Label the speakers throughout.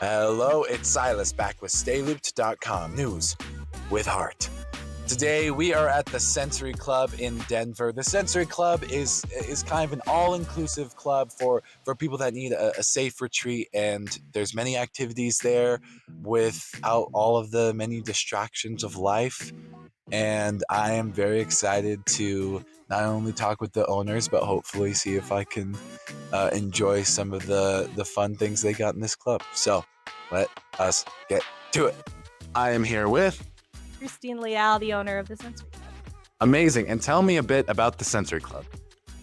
Speaker 1: Hello, it's Silas back with StayLooped.com news with heart. Today we are at the Sensory Club in Denver. The Sensory Club is kind of an all-inclusive club for people that need a safe retreat, and there's many activities there without all of the many distractions of life. And I am very excited to not only talk with the owners, but hopefully see if I can enjoy some of the fun things they got in this club. So let us get to it. I am here with
Speaker 2: Christine Leal, the owner of the Sensory Club.
Speaker 1: Amazing. And tell me a bit about the Sensory Club.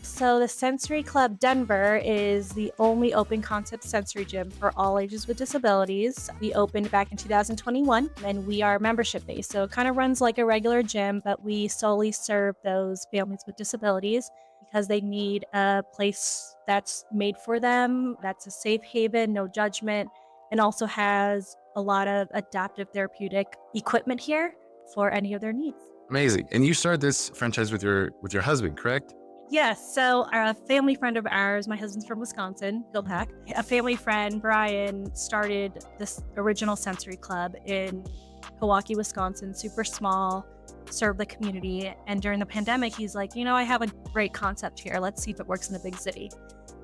Speaker 2: So the Sensory Club Denver is the only open concept sensory gym for all ages with disabilities. We opened back in 2021 and we are membership based. So it kind of runs like a regular gym, but we solely serve those families with disabilities because they need a place that's made for them, that's a safe haven, no judgment, and also has a lot of adaptive therapeutic equipment here for any of their needs.
Speaker 1: Amazing. And you started this franchise with your husband, correct?
Speaker 2: Yes. So a family friend of ours, my husband's from Wisconsin, Go Pack. A family friend, Brian, started this original sensory club in Milwaukee, Wisconsin, super small, serve the community. And during the pandemic, he's like, I have a great concept here. Let's see if it works in a big city.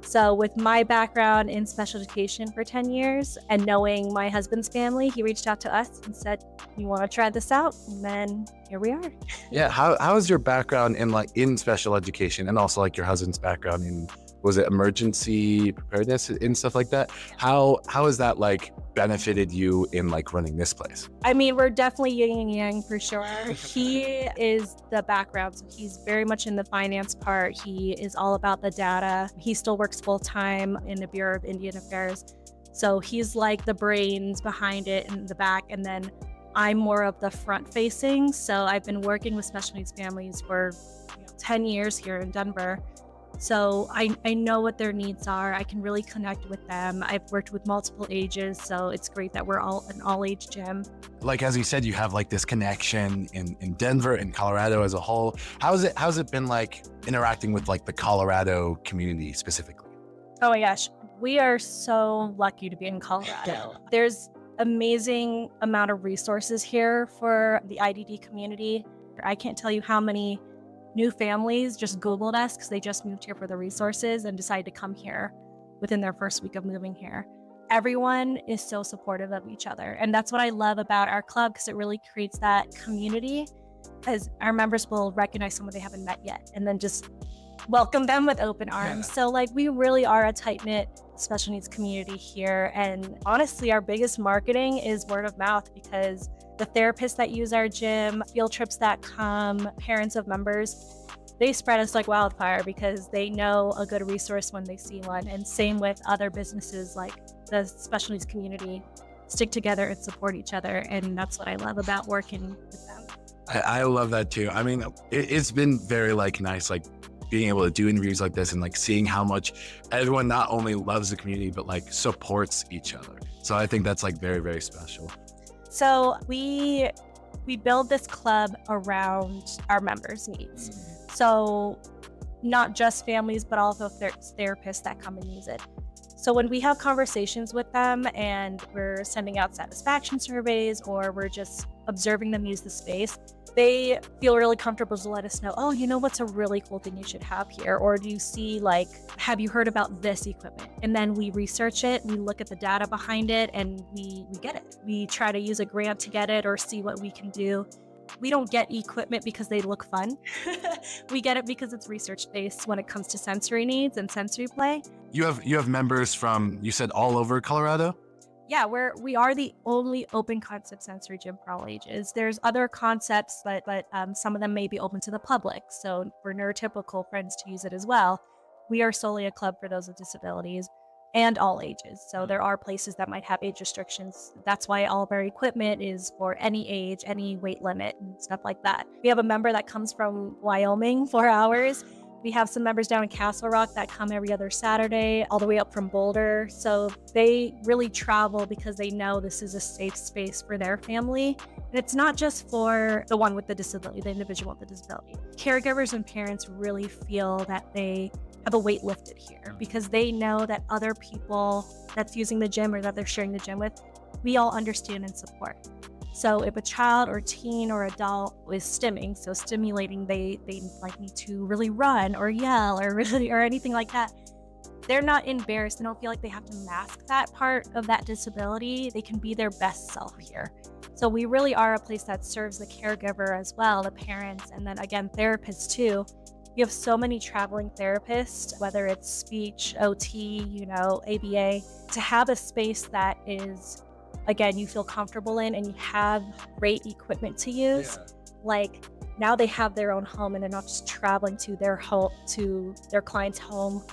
Speaker 2: So with my background in special education for 10 years and knowing my husband's family, he reached out to us and said, you want to try this out? And then here we are.
Speaker 1: Yeah. How is your background in special education and also like your husband's background in, was it emergency preparedness and stuff like that? How has that benefited you in running this place?
Speaker 2: I mean, we're definitely yin and yang for sure. He is the background, so he's very much in the finance part. He is all about the data. He still works full time in the Bureau of Indian Affairs. So he's like the brains behind it in the back. And then I'm more of the front facing. So I've been working with special needs families for 10 years here in Denver. So I know what their needs are. I can really connect with them. I've worked with multiple ages, so it's great that we're all an all-age gym.
Speaker 1: As you said, you have this connection in Denver and Colorado as a whole. How's it been interacting with the Colorado community specifically?
Speaker 2: Oh my gosh, we are so lucky to be in Colorado. There's amazing amount of resources here for the IDD community. I can't tell you how many new families just Googled us because they just moved here for the resources and decided to come here within their first week of moving here. Everyone is so supportive of each other. And that's what I love about our club because it really creates that community because our members will recognize someone they haven't met yet and then just welcome them with open arms. So we really are a tight-knit special needs community here. And honestly, our biggest marketing is word of mouth because the therapists that use our gym, field trips that come, parents of members, they spread us like wildfire because they know a good resource when they see one. And same with other businesses like the special needs community stick together and support each other. And that's what I love about working with them.
Speaker 1: I love that too. I mean, it's been very nice, being able to do interviews like this and seeing how much everyone not only loves the community, but supports each other. So I think that's very, very special.
Speaker 2: So we build this club around our members' needs. So not just families, but also therapists that come and use it. So when we have conversations with them and we're sending out satisfaction surveys or we're just observing them use the space, they feel really comfortable to let us know, oh, what's a really cool thing you should have here? Or do you see have you heard about this equipment? And then we research it, we look at the data behind it, and we get it. We try to use a grant to get it or see what we can do. We don't get equipment because they look fun. We get it because it's research-based when it comes to sensory needs and sensory play.
Speaker 1: You have members from, you said, all over Colorado?
Speaker 2: Yeah, we are the only open concept sensory gym for all ages. There's other concepts, but some of them may be open to the public. So for neurotypical friends to use it as well. We are solely a club for those with disabilities and all ages. So there are places that might have age restrictions. That's why all of our equipment is for any age, any weight limit and stuff like that. We have a member that comes from Wyoming, 4 hours. We have some members down in Castle Rock that come every other Saturday, all the way up from Boulder. So they really travel because they know this is a safe space for their family. And it's not just for the one with the disability, the individual with the disability. Caregivers and parents really feel that they have a weight lifted here because they know that other people that's using the gym or that they're sharing the gym with, we all understand and support. So if a child or teen or adult is stimming, so stimulating, they like need to really run or yell or really or anything like that, they're not embarrassed. They don't feel like they have to mask that part of that disability. They can be their best self here. So we really are a place that serves the caregiver as well, the parents, and then again, therapists too. You have so many traveling therapists, whether it's speech, OT, ABA, to have a space that is, again, you feel comfortable in and you have great equipment to use. Like now they have their own home and they're not just traveling to their home, to their client's home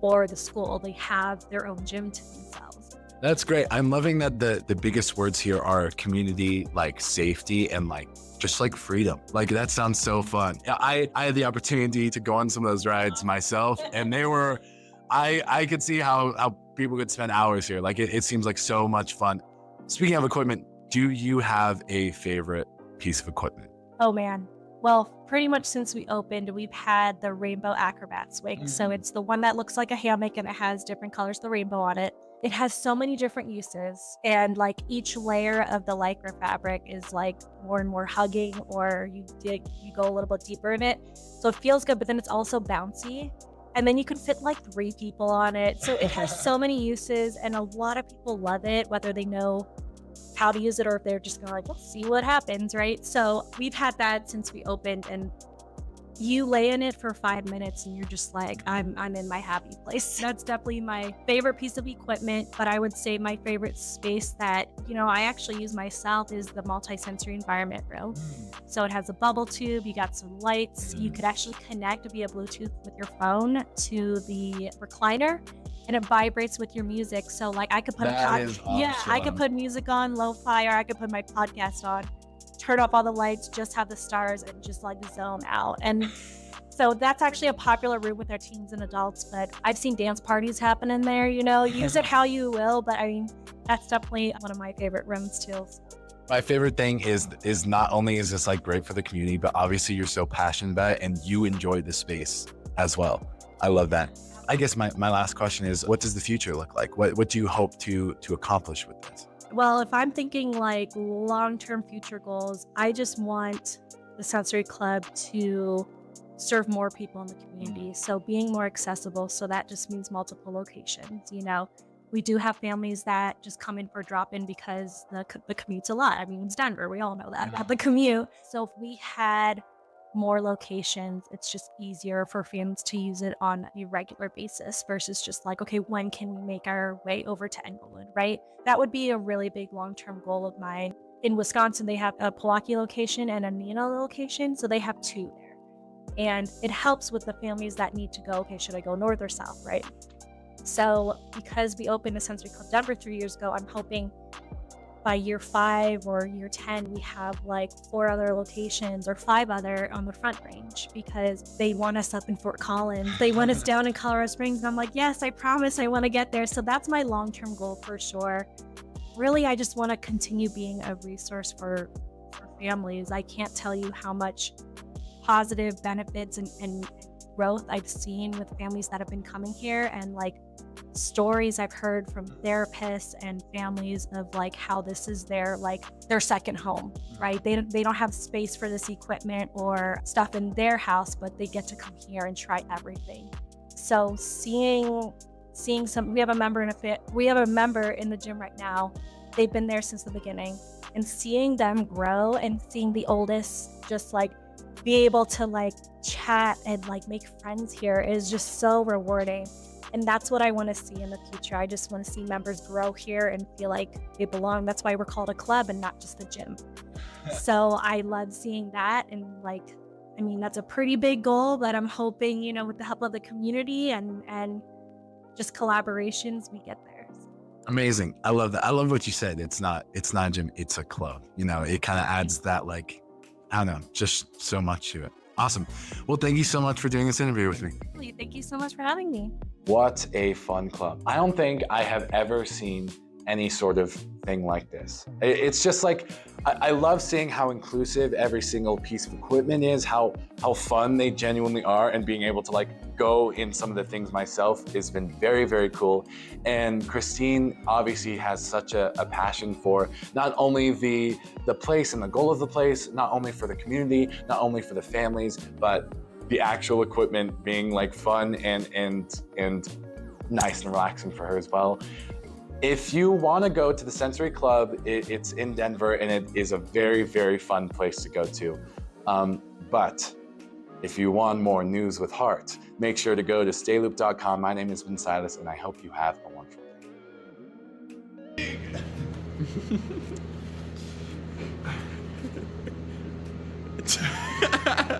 Speaker 2: or the school. They have their own gym to themselves.
Speaker 1: That's great. I'm loving that the biggest words here are community, like safety, and like just like freedom. Like that sounds so fun. I had the opportunity to go on some of those rides myself, and they were, I could see how people could spend hours here. Like it seems like so much fun. Speaking of equipment, do you have a favorite piece of equipment?
Speaker 2: Oh man. Well, pretty much since we opened, we've had the Rainbow Acrobat Swing. So it's the one that looks like a hammock and it has different colors of the rainbow on it. It has so many different uses, and like each layer of the Lycra fabric is like more and more hugging, or you go a little bit deeper in it. So it feels good, but then it's also bouncy. And then you can fit like 3 people on it. So it has so many uses, and a lot of people love it, whether they know how to use it or if they're just gonna like, let's see what happens, right? So we've had that since we opened, and you lay in it for 5 minutes and you're just like, I'm in my happy place. That's definitely my favorite piece of equipment. But I would say my favorite space that, I actually use myself is the multi-sensory environment room. So it has a bubble tube, you got some lights, you could actually connect via Bluetooth with your phone to the recliner, and it vibrates with your music. So like I could put I could put music on, lo-fi, or I could put my podcast on, turn off all the lights, just have the stars, and just like zone out. And so that's actually a popular room with our teens and adults, but I've seen dance parties happen in there, use it how you will. But I mean, that's definitely one of my favorite rooms too.
Speaker 1: My favorite thing is not only is this like great for the community, but obviously you're so passionate about it and you enjoy the space as well. I love that. I guess my last question is, what does the future look like? What do you hope to accomplish with this?
Speaker 2: Well, if I'm thinking like long-term future goals, I just want the Sensory Club to serve more people in the community. So being more accessible. So that just means multiple locations. We do have families that just come in for drop-in because the commute's a lot. I mean, it's Denver. We all know that, the commute. So if we had more locations, it's just easier for families to use it on a regular basis versus just like, okay, when can we make our way over to Englewood, right? That would be a really big long-term goal of mine. In Wisconsin, they have a Milwaukee location and a Neenah location, so they have 2 there. And it helps with the families that need to go, okay, should I go north or south, right? So because we opened a Sensory Club Denver 3 years ago, I'm hoping by year 5 or year 10, we have like 4 other locations or 5 other on the Front Range, because they want us up in Fort Collins. They want us down in Colorado Springs. And I'm like, yes, I promise I want to get there. So that's my long-term goal for sure. Really, I just want to continue being a resource for families. I can't tell you how much positive benefits and growth I've seen with families that have been coming here, and like stories I've heard from therapists and families of like how this is their second home, right? They don't have space for this equipment or stuff in their house, but they get to come here and try everything. So seeing some, we have a member in the gym right now. They've been there since the beginning, and seeing them grow and seeing the oldest just like be able to like chat and like make friends here is just so rewarding. And that's what I want to see in the future. I just want to see members grow here and feel like they belong. That's why we're called a club and not just a gym. So I love seeing that. And that's a pretty big goal, but I'm hoping, with the help of the community and just collaborations, we get there.
Speaker 1: Amazing. I love that. I love what you said. It's not a gym, it's a club. It kind of adds that, like, I don't know, just so much to it. Awesome. Well, thank you so much for doing this interview with me.
Speaker 2: Thank you so much for having me.
Speaker 1: What a fun club. I don't think I have ever seen any sort of thing like this. It's just like, I love seeing how inclusive every single piece of equipment is, how fun they genuinely are, and being able to like go in some of the things myself has been very, very cool. And Christine obviously has such a passion for not only the place and the goal of the place, not only for the community, not only for the families, but the actual equipment being like fun and nice and relaxing for her as well. If you want to go to the Sensory Club, it's in Denver, and it is a very, very fun place to go to. But if you want more news with heart, make sure to go to stayloop.com. My name has been Silas, and I hope you have a wonderful day.